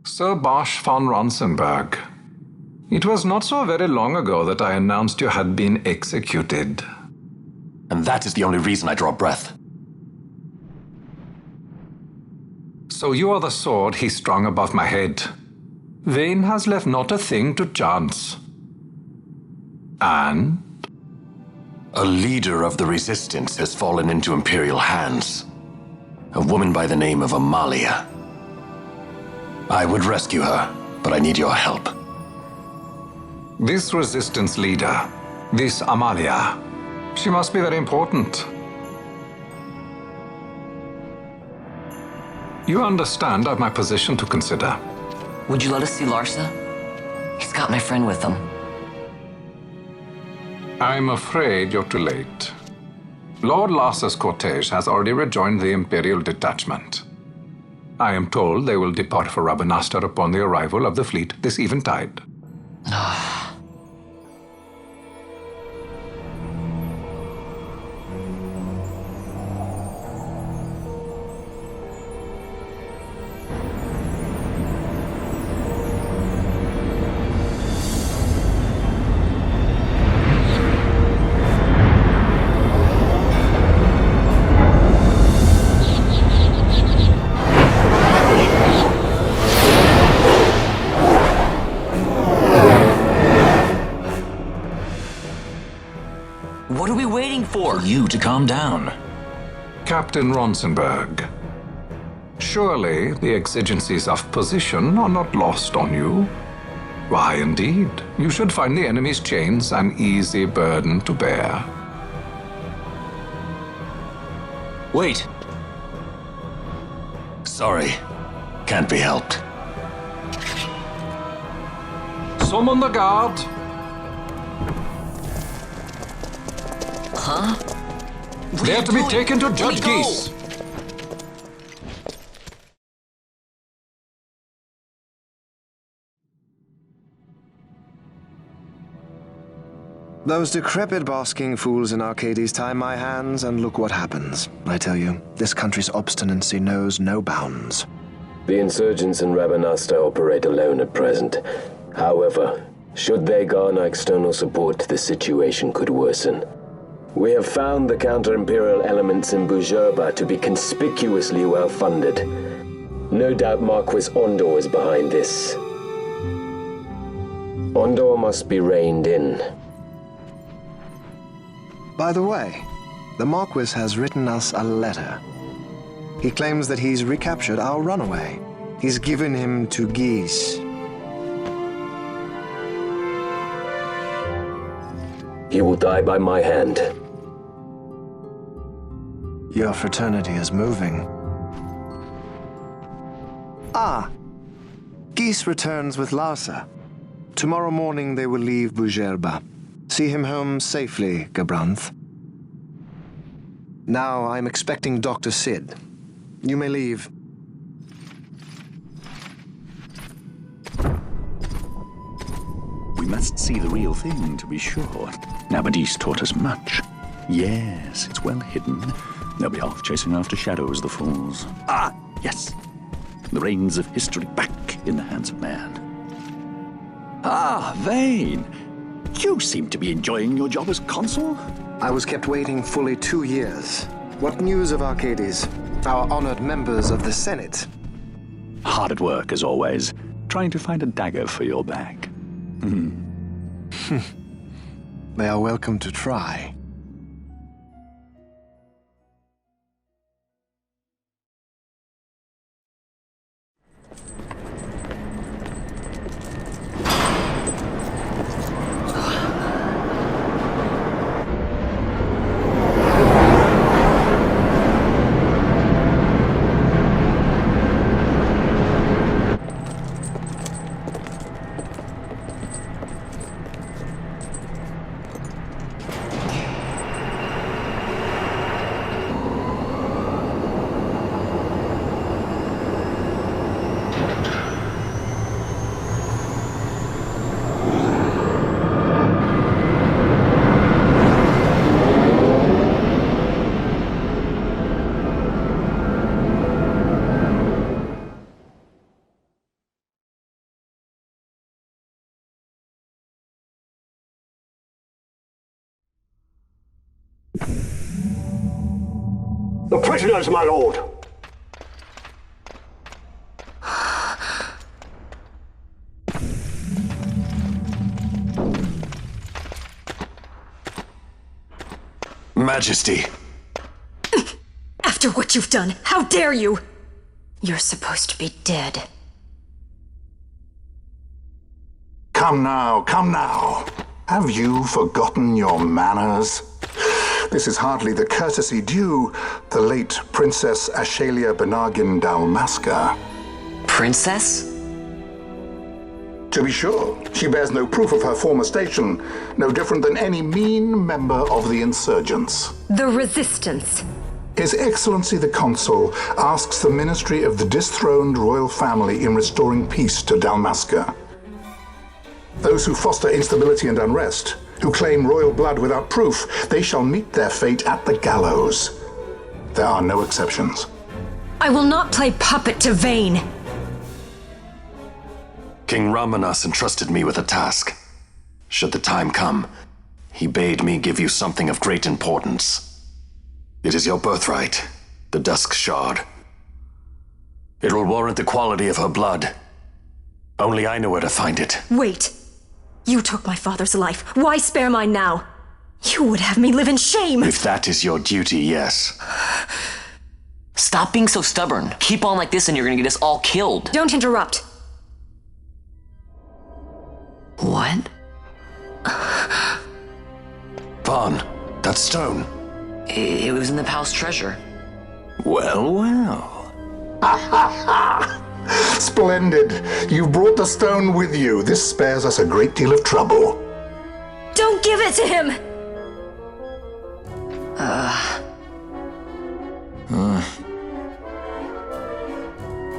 Sir Bosch von Ronsenberg. It was not so very long ago that I announced you had been executed. And that is the only reason I draw breath. So you are the sword he strung above my head. Vane has left not a thing to chance. And? A leader of the resistance has fallen into Imperial hands. A woman by the name of Amalia. I would rescue her, but I need your help. This resistance leader, this Amalia, she must be very important. You understand I've my position to consider. Would you let us see Larsa? He's got my friend with him. I'm afraid you're too late. Lord Larsa's cortege has already rejoined the Imperial detachment. I am told they will depart for Rabanastre upon the arrival of the fleet this eventide. What are we waiting for? For you to calm down. Captain Ronsenberg, surely the exigencies of position are not lost on you. Why, indeed, you should find the enemy's chains an easy burden to bear. Wait. Sorry. Can't be helped. Summon the guard. Huh? They are to be taken to Judge Geese. Those decrepit basking fools in Arcades tie my hands, and look what happens. I tell you, this country's obstinacy knows no bounds. The insurgents in Rabanastre operate alone at present. However, should they garner external support, the situation could worsen. We have found the counter-imperial elements in Bujerba to be conspicuously well-funded. No doubt Marquis Ondor is behind this. Ondor must be reined in. By the way, the Marquis has written us a letter. He claims that he's recaptured our runaway. He's given him to Geese. He will die by my hand. Your fraternity is moving. Ah! Geese returns with Larsa. Tomorrow morning they will leave Bujerba. See him home safely, Gabranth. Now I'm expecting Dr. Sid. You may leave. We must see the real thing, to be sure. Nabadis taught us much. Yes, it's well hidden. They'll be off chasing after shadows, the fools. Ah, yes. The reins of history back in the hands of man. Ah, Vane. You seem to be enjoying your job as consul. I was kept waiting fully 2 years. What news of Arcades? Our honored members of the Senate. Hard at work, as always, trying to find a dagger for your back. They are welcome to try. The prisoners, my lord! Majesty. After what you've done, how dare you? You're supposed to be dead. Come now, come now. Have you forgotten your manners? This is hardly the courtesy due the late Princess Ashalia Benargin Dalmasca. Princess? To be sure, she bears no proof of her former station, no different than any mean member of the insurgents. The Resistance. His Excellency the Consul asks the ministry of the dethroned royal family in restoring peace to Dalmasca. Those who foster instability and unrest, who claim royal blood without proof, they shall meet their fate at the gallows. There are no exceptions. I will not play puppet to Vayne. King Ramanas entrusted me with a task. Should the time come, he bade me give you something of great importance. It is your birthright, the Dusk Shard. It will warrant the quality of her blood. Only I know where to find it. Wait. You took my father's life. Why spare mine now? You would have me live in shame. If that is your duty, yes. Stop being so stubborn. Keep on like this and you're gonna get us all killed. Don't interrupt. What? Vaughn, that stone. It was in the palace treasure. Well, well. Splendid. You've brought the stone with you. This spares us a great deal of trouble. Don't give it to him!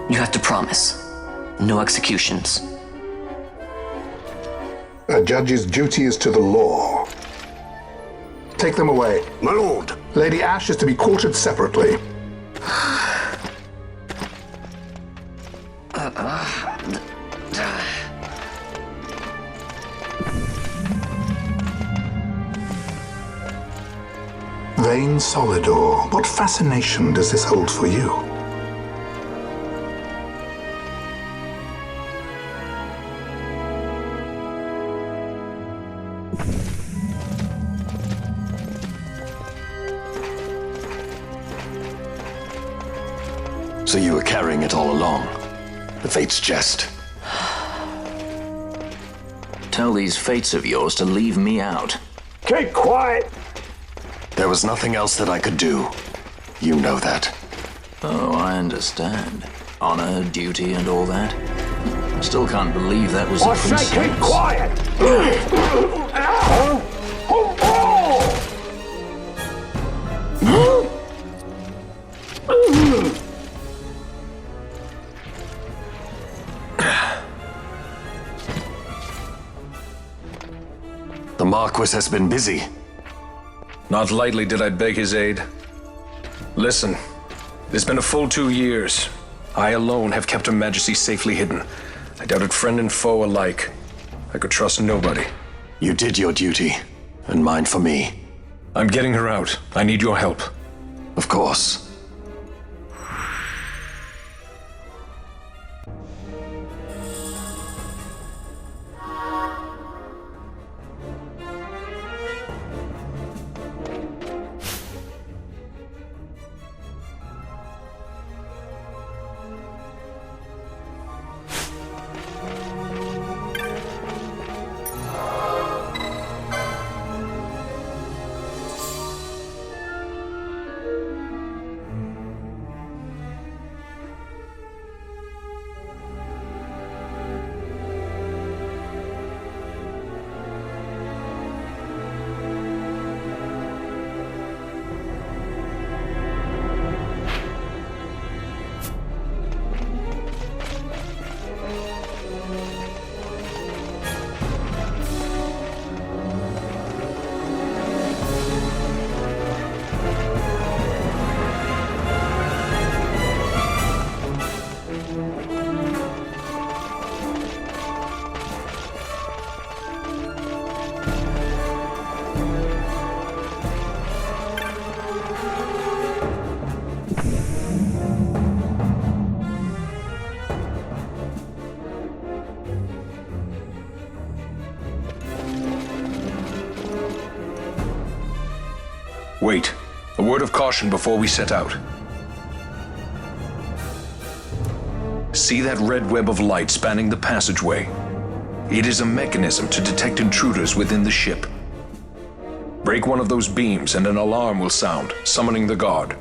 You have to promise. No executions. A judge's duty is to the law. Take them away. My lord! Lady Ash is to be quartered separately. Vayne Solidor, what fascination does this hold for you? So you were carrying it all along. The Fate's jest. Tell these fates of yours to leave me out. Keep quiet! There was nothing else that I could do. You know that. Oh, I understand. Honor, duty, and all that. I still can't believe that was a I say princess. keep quiet! The Marquis has been busy. Not lightly did I beg his aid. Listen, it has been a full 2 years. I alone have kept Her Majesty safely hidden. I doubted friend and foe alike. I could trust nobody. You did your duty, and mine for me. I'm getting her out. I need your help. Of course. Wait. A word of caution before we set out. See that red web of light spanning the passageway? It is a mechanism to detect intruders within the ship. Break one of those beams and an alarm will sound, summoning the guard.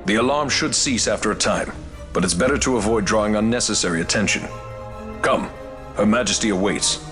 The alarm should cease after a time, but it's better to avoid drawing unnecessary attention. Come, Her Majesty awaits.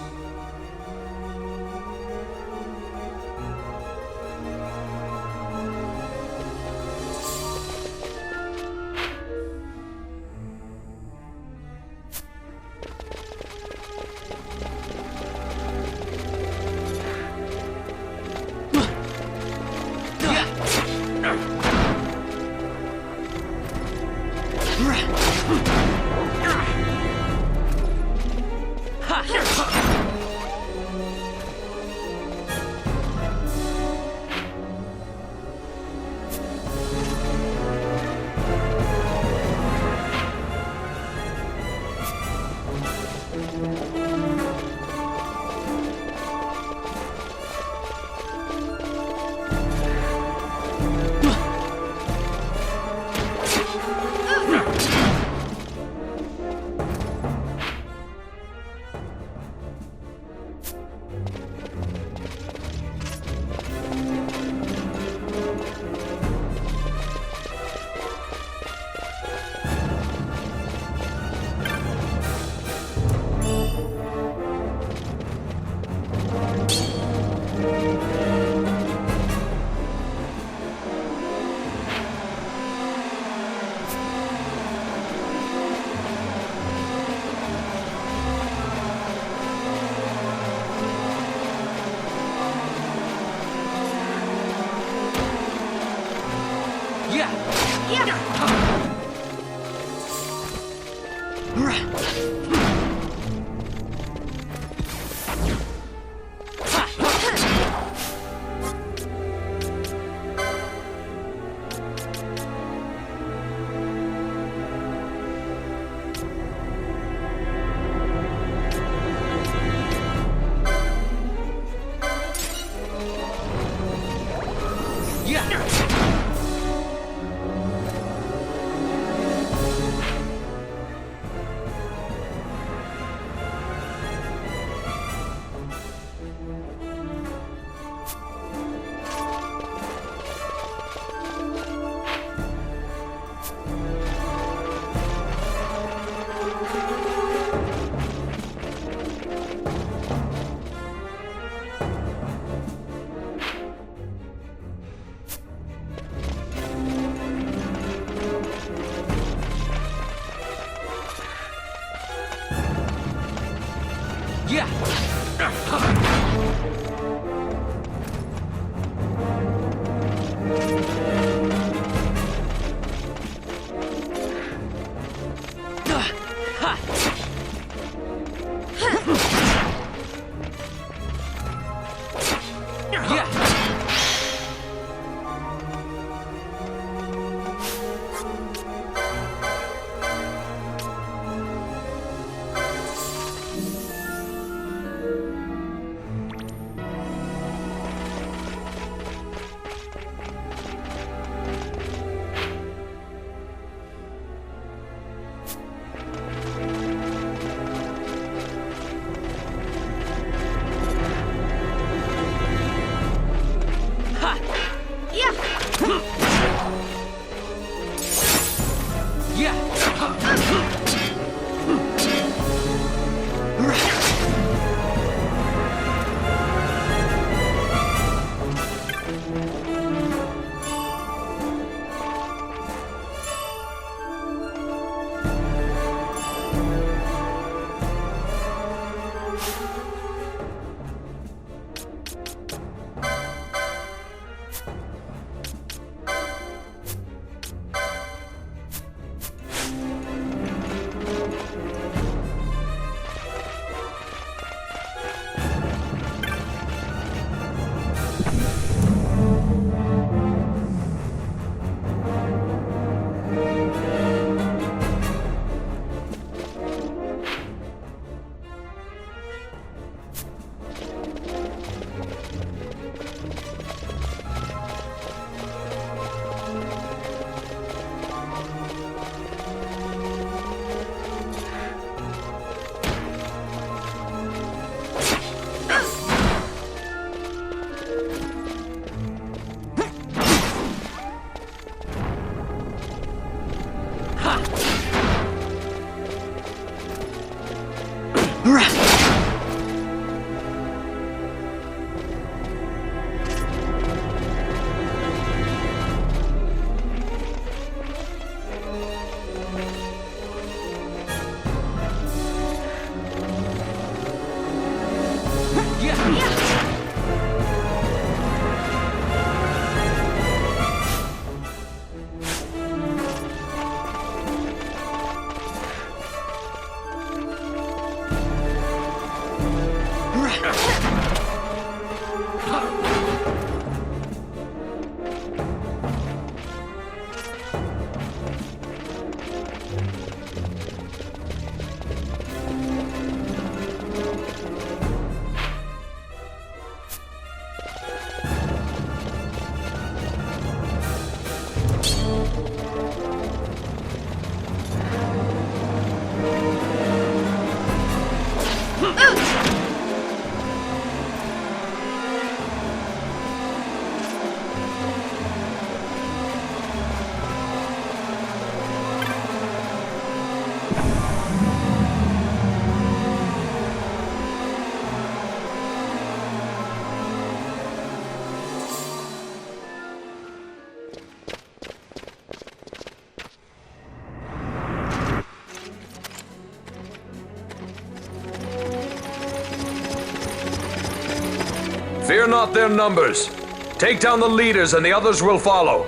Fear not their numbers. Take down the leaders and the others will follow.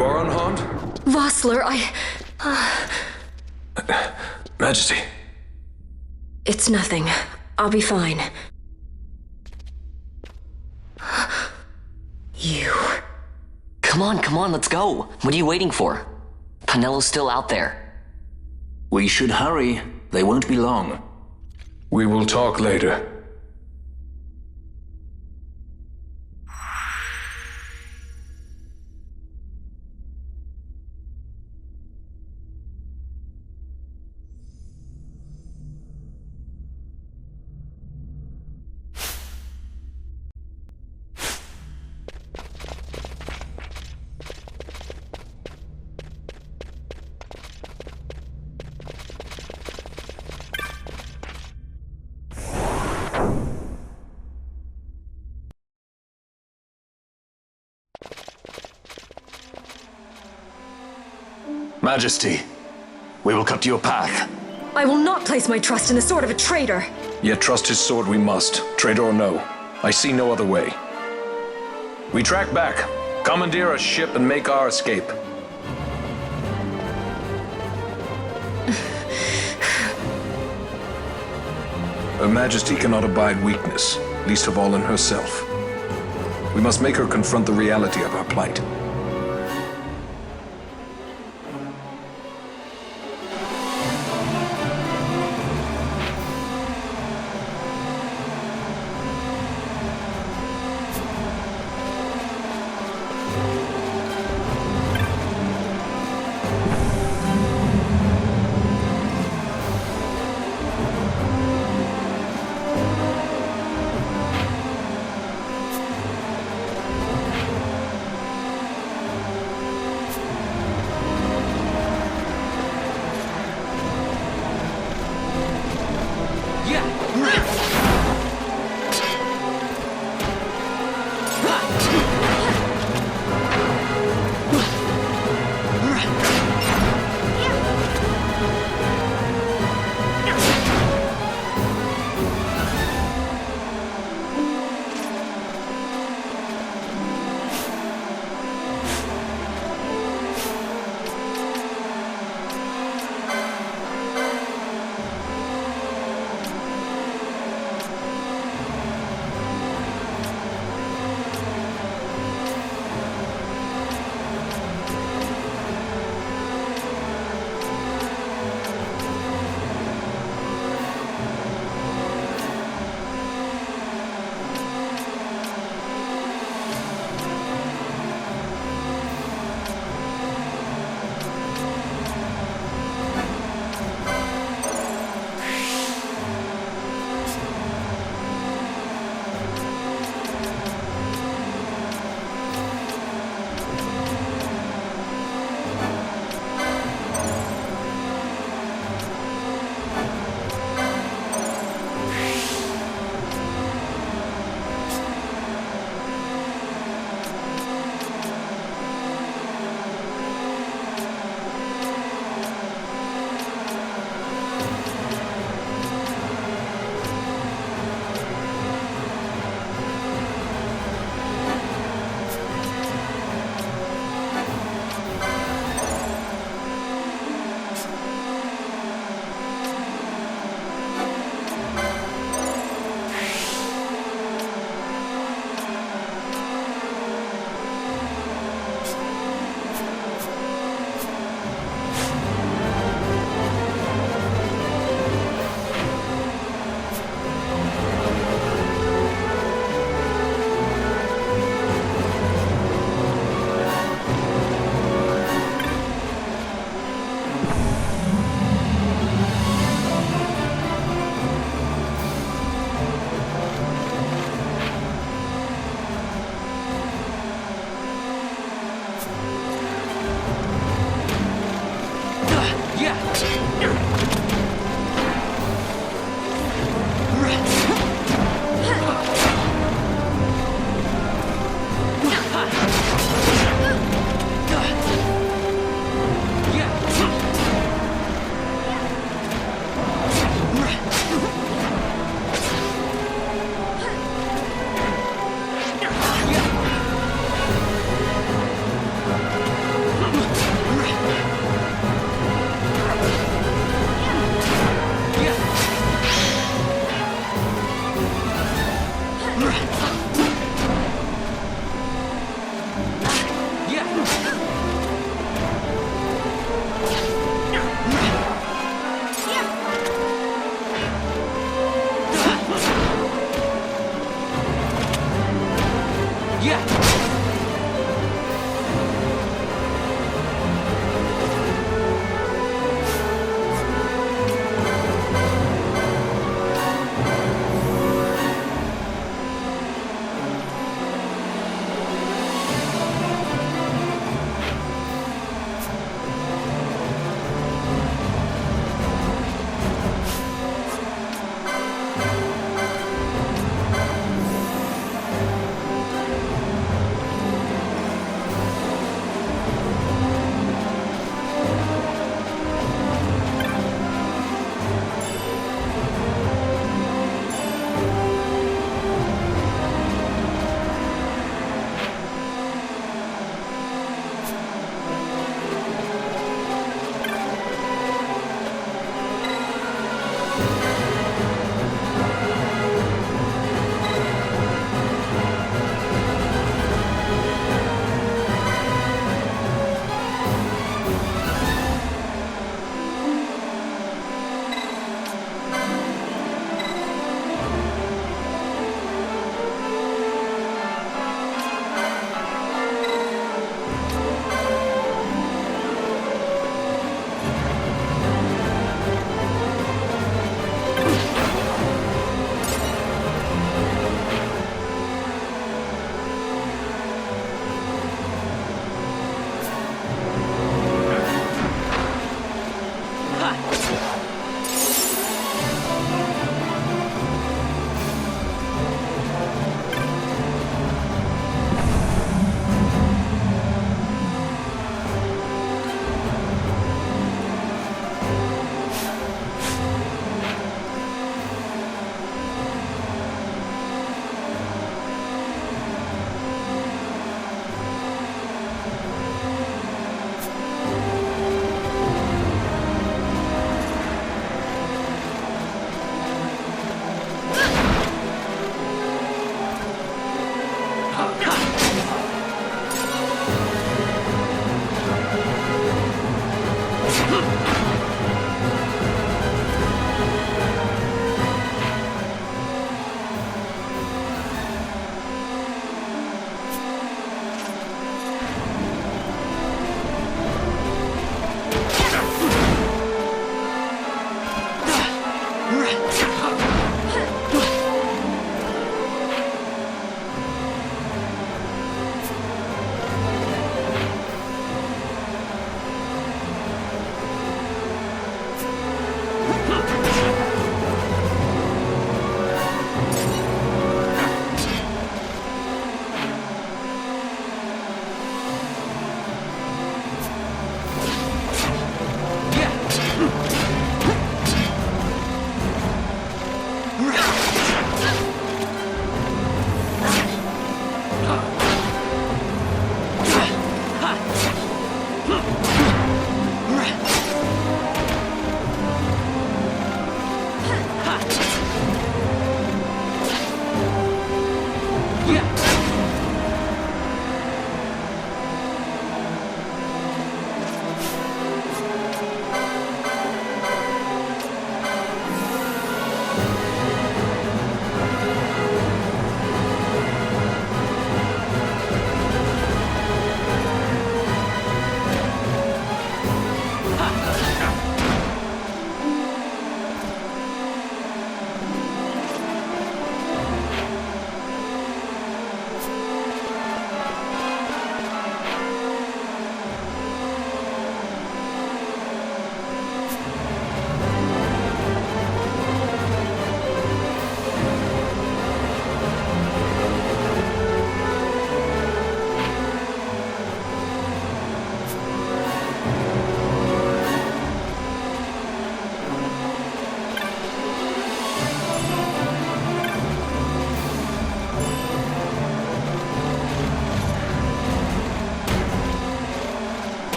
You are unharmed? Vossler, Majesty. It's nothing. I'll be fine. You. Come on, let's go. What are you waiting for? Penello's still out there. We should hurry. They won't be long. We will talk later. Majesty, we will cut your path. I will not place my trust in the sword of a traitor. Yet trust his sword we must, traitor or no. I see no other way. We track back, commandeer a ship, and make our escape. Her Majesty cannot abide weakness, least of all in herself. We must make her confront the reality of our plight.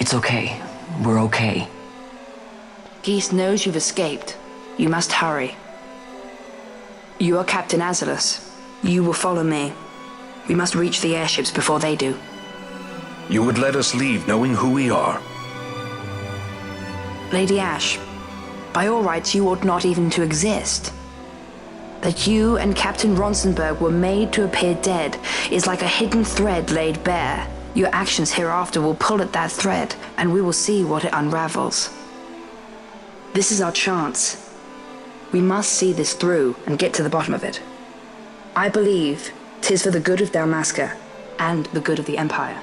It's okay. We're okay. Geese knows you've escaped. You must hurry. You are Captain Azalus. You will follow me. We must reach the airships before they do. You would let us leave knowing who we are? Lady Ash, by all rights you ought not even to exist. That you and Captain Ronsenberg were made to appear dead is like a hidden thread laid bare. Your actions hereafter will pull at that thread, and we will see what it unravels. This is our chance. We must see this through and get to the bottom of it. I believe 'tis for the good of Dalmasca and the good of the Empire.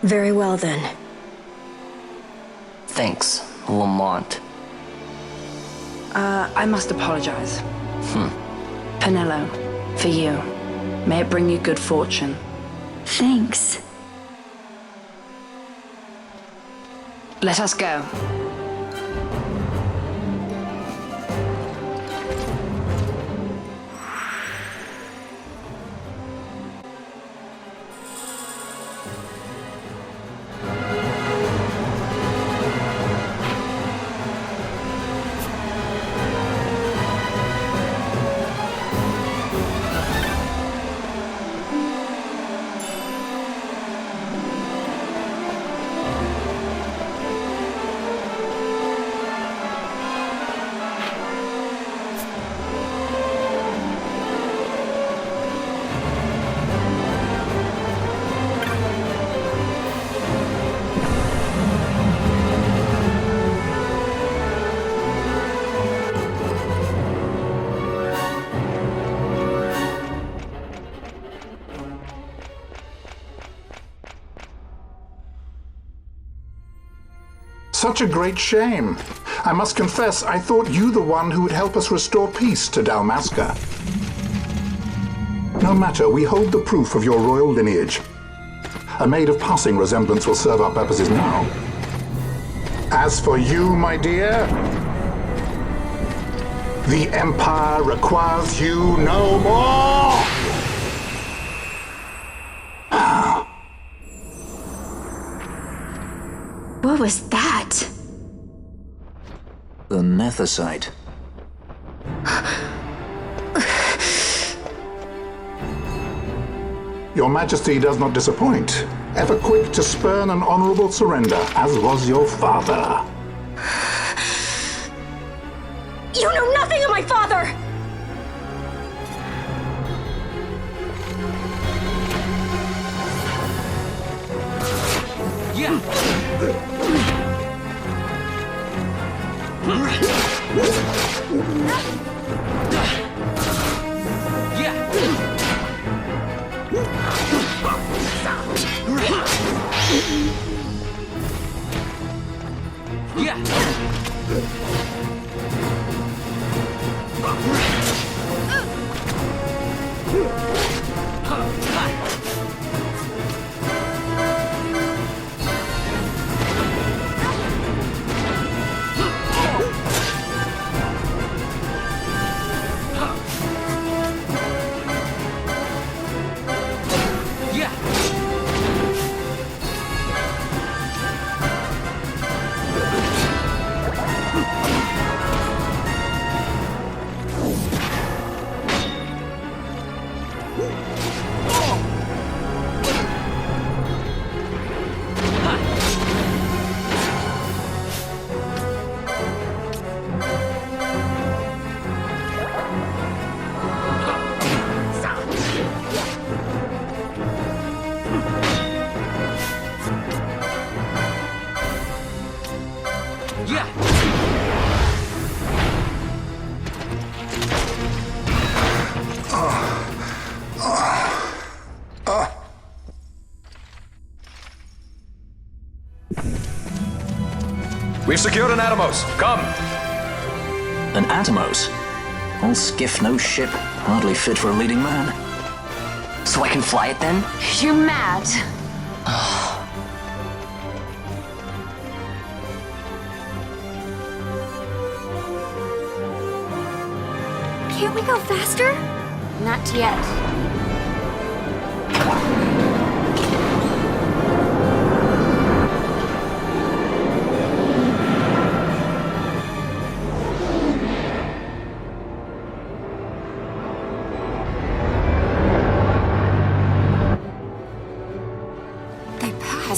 Very well, then. Thanks, Lamont. I must apologize. Penelo, for you. May it bring you good fortune. Thanks. Let us go. Such a great shame. I must confess, I thought you the one who would help us restore peace to Dalmasca. No matter, we hold the proof of your royal lineage. A maid of passing resemblance will serve our purposes now. As for you, my dear, the Empire requires you no more! What was that? The Nethicite. Your Majesty does not disappoint. Ever quick to spurn an honorable surrender, as was your father. You know nothing of my father! We've secured an Atomos. Come! An Atomos? All skiff, no ship. Hardly fit for a leading man. So I can fly it then? You're mad. Can't we go faster? Not yet.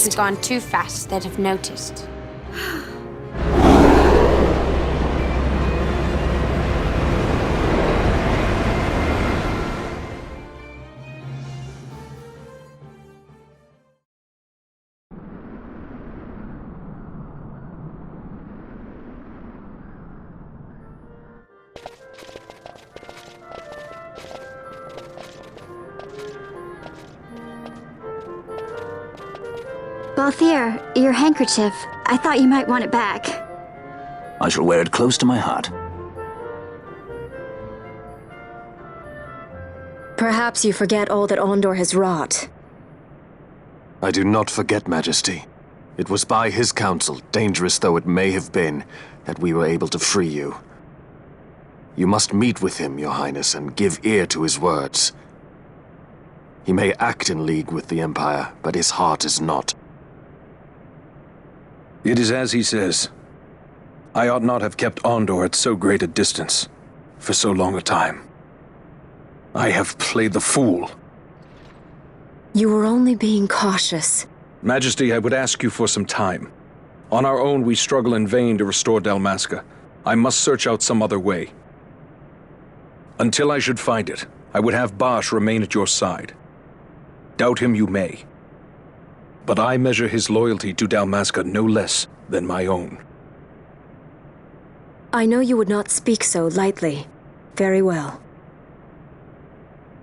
fast. We've gone too fast that have noticed. Balthier, your handkerchief. I thought you might want it back. I shall wear it close to my heart. Perhaps you forget all that Ondor has wrought. I do not forget, Majesty. It was by his counsel, dangerous though it may have been, that we were able to free you. You must meet with him, Your Highness, and give ear to his words. He may act in league with the Empire, but his heart is not. It is as he says. I ought not have kept Ondor at so great a distance for so long a time. I have played the fool. You were only being cautious. Majesty, I would ask you for some time. On our own, we struggle in vain to restore Dalmasca. I must search out some other way. Until I should find it, I would have Basch remain at your side. Doubt him you may. But I measure his loyalty to Dalmasca no less than my own. I know you would not speak so lightly. Very well.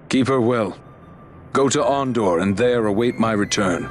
Keep her well. Go to Ondor and there await my return.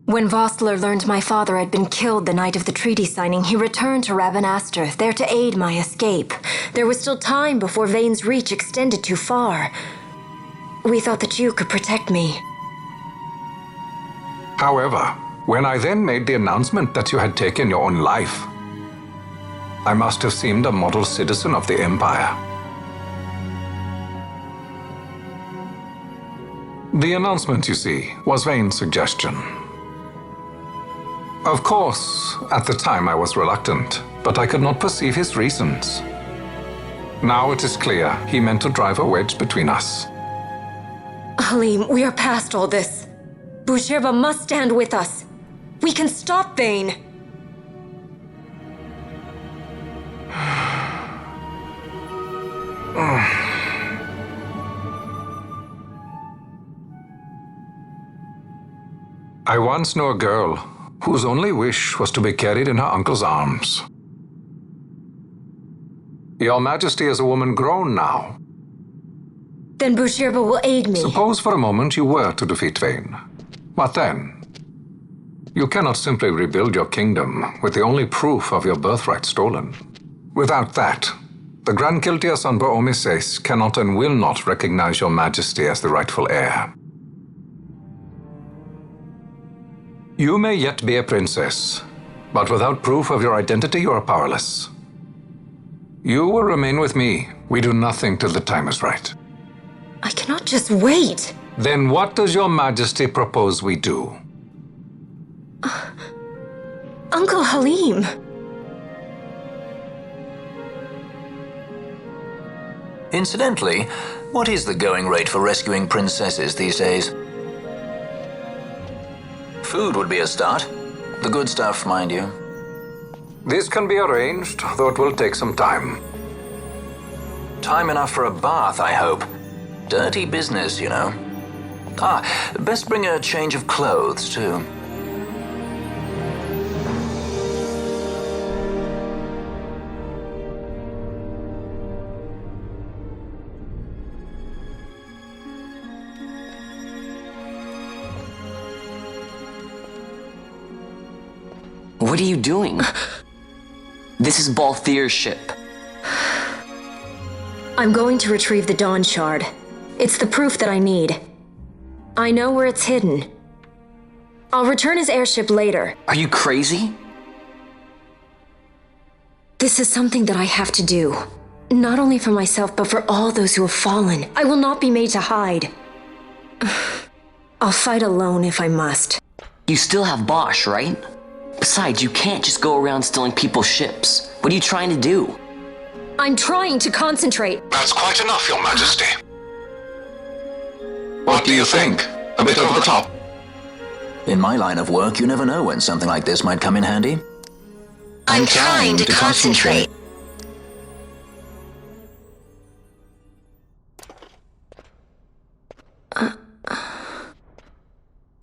When Vossler learned my father had been killed the night of the treaty signing, he returned to Rabanastre, there to aid my escape. There was still time before Vane's reach extended too far. We thought that you could protect me. However, when I then made the announcement that you had taken your own life, I must have seemed a model citizen of the Empire. The announcement, you see, was Vane's suggestion. Of course, at the time I was reluctant, but I could not perceive his reasons. Now it is clear he meant to drive a wedge between us. Halim, we are past all this. Boucherba must stand with us. We can stop Vane. I once knew a girl whose only wish was to be carried in her uncle's arms. Your Majesty is a woman grown now. Then Boucherba will aid me. Suppose for a moment you were to defeat Vane. What then? You cannot simply rebuild your kingdom with the only proof of your birthright stolen. Without that, the Grand Kiltia Sanber Omises cannot and will not recognize your Majesty as the rightful heir. You may yet be a princess, but without proof of your identity, you are powerless. You will remain with me. We do nothing till the time is right. I cannot just wait. Then what does your Majesty propose we do? Uncle Halim. Incidentally, what is the going rate for rescuing princesses these days? Food would be a start. The good stuff, mind you. This can be arranged, though it will take some time. Time enough for a bath, I hope. Dirty business, you know. Best bring a change of clothes, too. What are you doing? This is Balthier's ship. I'm going to retrieve the Dawn Shard. It's the proof that I need. I know where it's hidden. I'll return his airship later. Are you crazy? This is something that I have to do. Not only for myself, but for all those who have fallen. I will not be made to hide. I'll fight alone if I must. You still have Bosch, right? Besides, you can't just go around stealing people's ships. What are you trying to do? I'm trying to concentrate. That's quite enough, Your Majesty. What do you think? A bit over the top? In my line of work, you never know when something like this might come in handy. I'm trying to concentrate.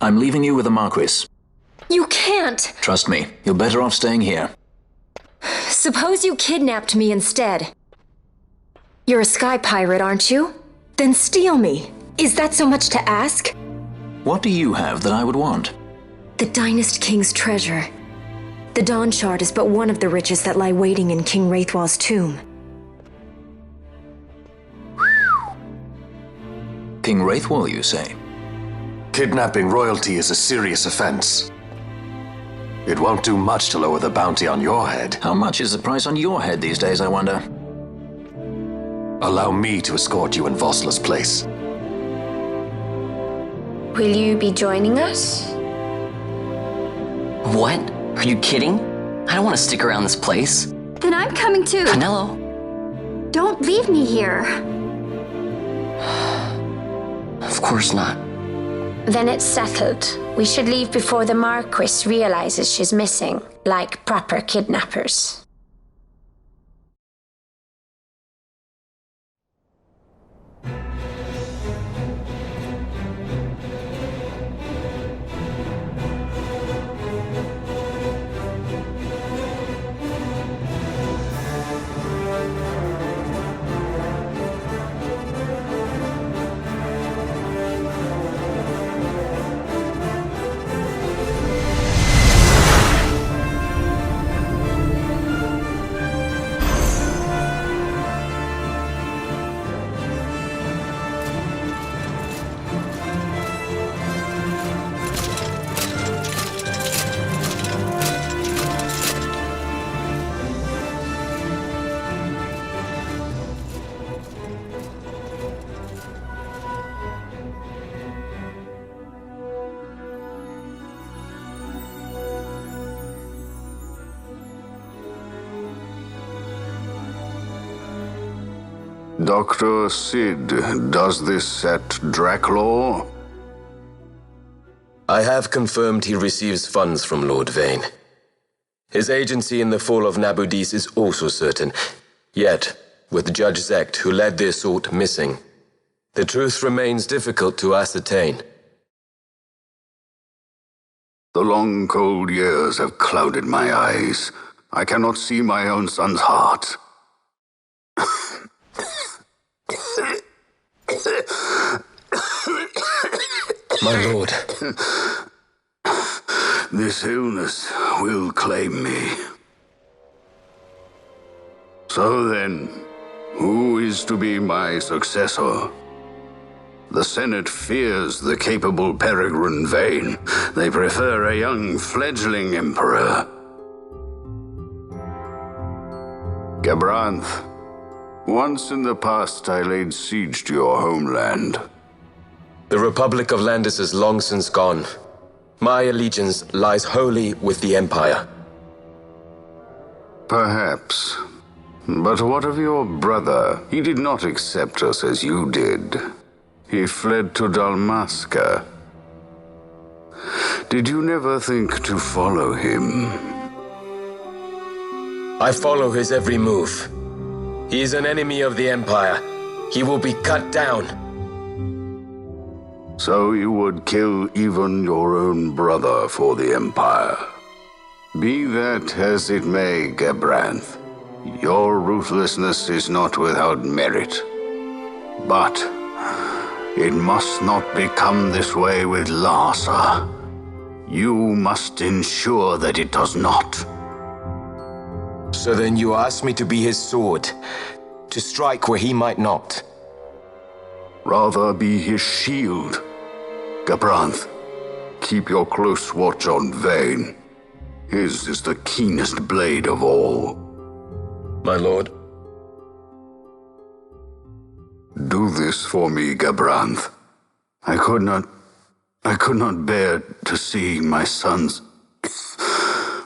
I'm leaving you with the Marquis. You can't! Trust me, you're better off staying here. Suppose you kidnapped me instead. You're a sky pirate, aren't you? Then steal me. Is that so much to ask? What do you have that I would want? The Dynast King's treasure. The Dawn Shard is but one of the riches that lie waiting in King Wraithwall's tomb. King Wraithwall, you say? Kidnapping royalty is a serious offense. It won't do much to lower the bounty on your head. How much is the price on your head these days, I wonder? Allow me to escort you in Vossler's place. Will you be joining us? What? Are you kidding? I don't want to stick around this place. Then I'm coming too. Penelo? Don't leave me here. Of course not. Then it's settled. We should leave before the Marquis realizes she's missing, like proper kidnappers. Dr. Sid, does this set Draclaw? I have confirmed he receives funds from Lord Vane. His agency in the fall of Nabudis is also certain. Yet, with Judge Zecht, who led the assault, missing, the truth remains difficult to ascertain. The long, cold years have clouded my eyes. I cannot see my own son's heart. My lord. This illness will claim me. So then, who is to be my successor? The Senate fears the capable Peregrine Vane. They prefer a young fledgling emperor. Gabranth, once in the past I laid siege to your homeland. The Republic of Landis is long since gone. My allegiance lies wholly with the Empire. Perhaps. But what of your brother? He did not accept us as you did. He fled to Dalmasca. Did you never think to follow him? I follow his every move. He is an enemy of the Empire. He will be cut down. So you would kill even your own brother for the Empire. Be that as it may, Gabranth, your ruthlessness is not without merit. But it must not become this way with Larsa. You must ensure that it does not. So then you ask me to be his sword, to strike where he might not. Rather be his shield. Gabranth, keep your close watch on Vane. His is the keenest blade of all. My lord. Do this for me, Gabranth. I could not bear to see my sons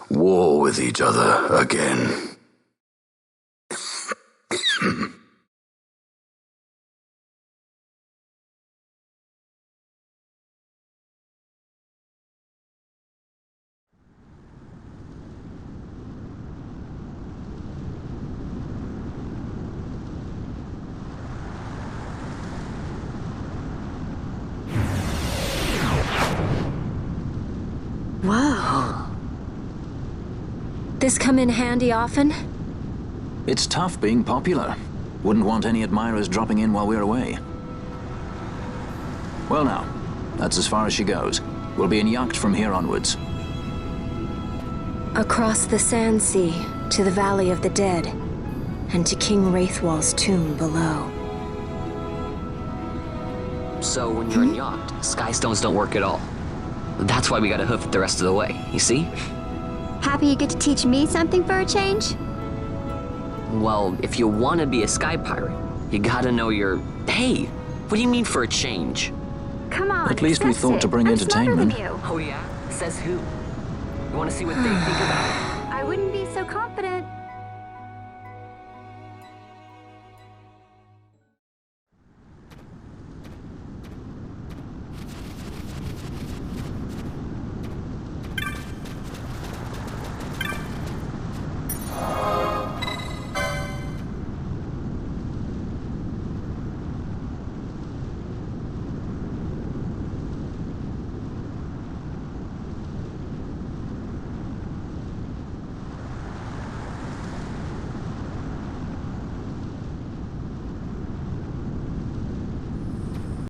war with each other again. Whoa. This come in handy often? It's tough being popular. Wouldn't want any admirers dropping in while we're away. Well now, that's as far as she goes. We'll be in yacht from here onwards. Across the Sand Sea, to the Valley of the Dead, and to King Wraithwall's tomb below. So when you're in yacht, skystones don't work at all. That's why we gotta hoof it the rest of the way, you see? Happy you get to teach me something for a change? Well, if you want to be a sky pirate, you gotta know your... Hey, what do you mean for a change? Come on, at least we thought to bring entertainment. Oh yeah? Says who? You want to see what they think about it? I wouldn't be so confident.